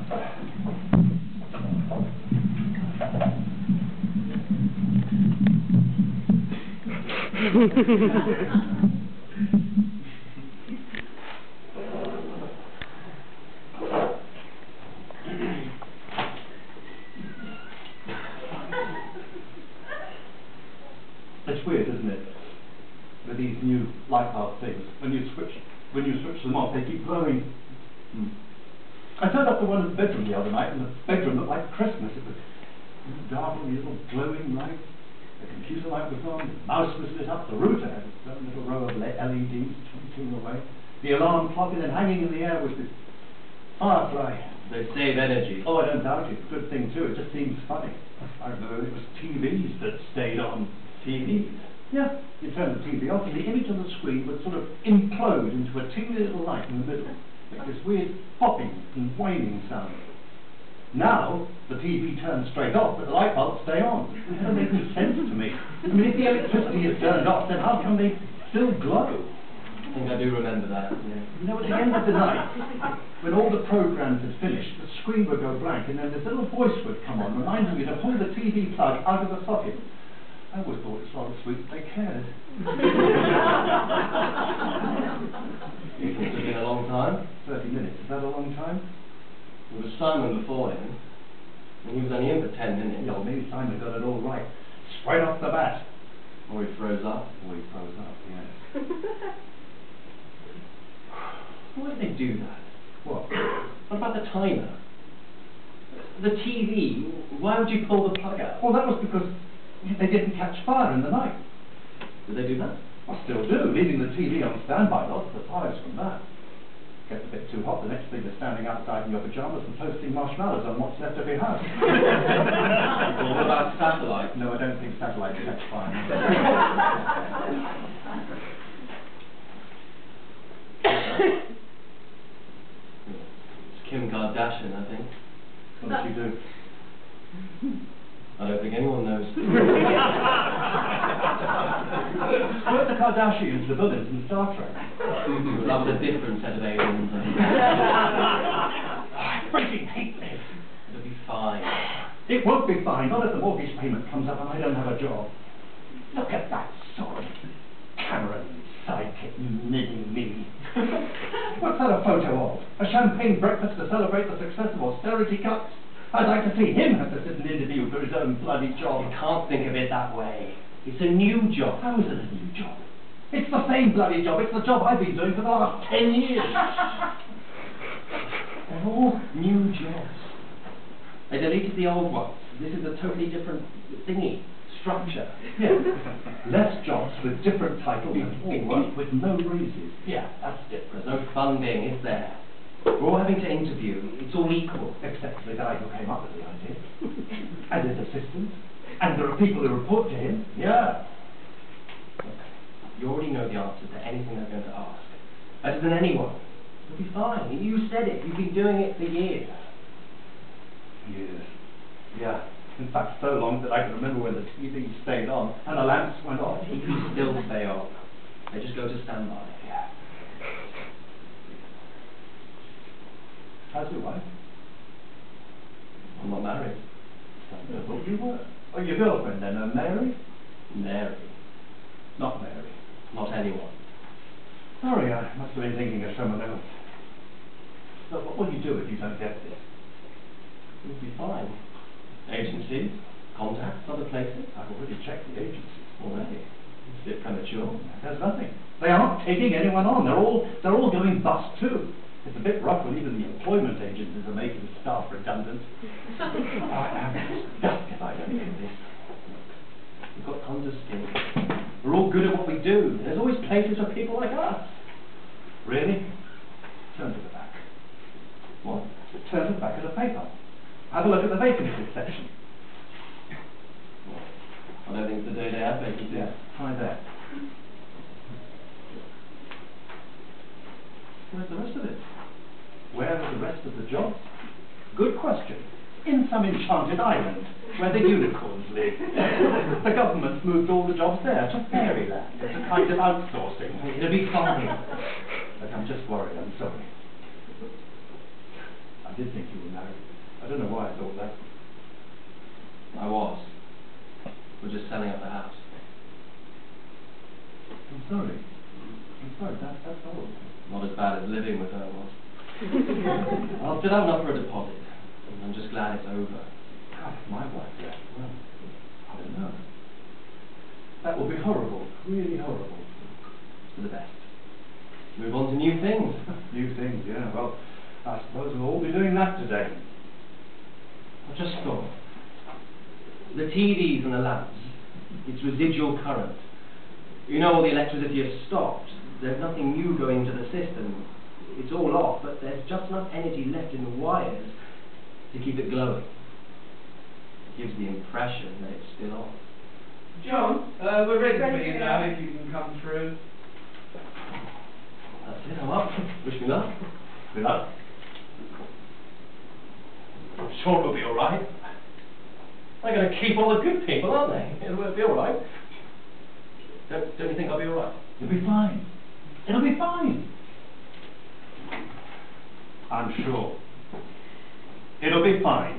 It's weird, isn't it? With these new light bulb things, when you switch them off, they keep glowing. I turned up to one in the bedroom the other night, and the bedroom looked like Christmas. It was dark, and little glowing light. The computer light was on, the mouse was lit up, the router had its own little row of LEDs twinkling away. The alarm clock, and then hanging in the air was the firefly. They save energy. Oh, I don't doubt it. It's a good thing too. It just seems funny. I remember it was TVs that stayed on. TVs? Yeah. You turn the TV off, and the image on the screen would sort of implode into a teeny little light in the middle. Like this weird popping and whining sound. Now, the TV turns straight off, but the light bulbs stay on. It doesn't make any sense to me. I mean, if the electricity is turned off, then how come they still glow? I think I do remember that. Yeah. You know, at the end of the night, when all the programs had finished, the screen would go blank, and then this little voice would come on, reminding me to pull the TV plug out of the socket. I always thought it was rather sweet that they cared. It must have been a long time. 30 minutes, is that a long time? There was Simon before him, and he was only in for 10 minutes. Yeah, well, maybe Simon got it all right. Straight off the bat. Or he froze up. Or he froze up, yes. Why did they do that? What? What about the timer? The TV, why would you pull the plug out? Well, that was because they didn't catch fire in the night. Did they do that? I still do, leaving the TV on standby, lots of fires from that. Gets a bit too hot, the next thing is standing outside in your pyjamas and toasting marshmallows on what's left of your house. Well, what about satellite? No, I don't think satellite catch fire. It's Kim Kardashian, I think. What does she do? I don't think anyone knows. Weren't the Kardashians the villains in Star Trek? That was a different set of aliens. I freaking hate this. It'll be fine. It won't be fine, not if the mortgage payment comes up and I don't have a job. Look at that sod. Cameron, sidekick, knitting me. What's that a photo of? A champagne breakfast to celebrate the success of austerity cuts? I'd like to see him have to sit and interview for his own bloody job. You can't think of it that way. It's a new job. How is it a new job? It's the same bloody job. It's the job I've been doing for the last 10 years. They're all new jobs. They deleted the old ones. This is a totally different thingy, structure. Yeah. Less jobs with different titles and all work with no raises. Yeah, that's different. There's no funding, is there? We're all having to interview. It's all equal. Except for the guy who came up with the idea. And his assistant. And there are people who report to him. Yeah. Look, you already know the answer to anything they're going to ask. Better than anyone. You'll be fine. You said it. You've been doing it for years. Years. Yeah. In fact, so long that I can remember when the TV stayed on and the lamps went off. He can still stay on. They just go to standby. Yeah. How's your wife? I'm not married. I thought you were. Oh, your girlfriend then, Mary? Mary. Not Mary. Not anyone. Sorry, I must have been thinking of someone else. So what will you do if you don't get this? You'll be fine. Agencies, contacts, other places. I've already checked the agencies. Already. It's a bit premature. There's nothing. They aren't taking anyone on. They're all going bust too. It's a bit rough when even the employment agencies are making staff redundant. I am disgusted I don't get this. We've got to understand. We're all good at what we do. There's always places for people like us. Really? Turn to the back. What? Turn to the back of the paper. Have a look at the vacancies section. I don't think it's the day they have vacancies. Yeah, try that. Where's the rest of it? Where are the rest of the jobs? Good question. In some enchanted island, where the unicorns live. The government's moved all the jobs there to fairyland. It's a kind of outsourcing. It'll be fine. But I'm just worried, I'm sorry. I'm did think you were married. I don't know why I thought that. I was. We're just selling up the house. I'm sorry. That's horrible. Not as bad as living with her was. I'll still have enough for a deposit. And I'm just glad it's over. God, if my wife left, well, I don't know. That will be horrible, really horrible. For the best. Move on to new things. New things, yeah. Well, I suppose we'll all be doing that today. I just thought. The TVs and the lamps, it's residual current. You know, all the electricity has stopped. There's nothing new going to the system. It's all off, but there's just enough energy left in the wires to keep it glowing. It gives the impression that it's still on. John, we're ready for you now, if you can come through. That's it, I'm up. Wish me luck. Good luck. I'm sure it'll be alright. They're going to keep all the good people, aren't they? It'll be alright. Don't you think I'll be alright? You'll be fine. It'll be fine. I'm sure. It'll be fine.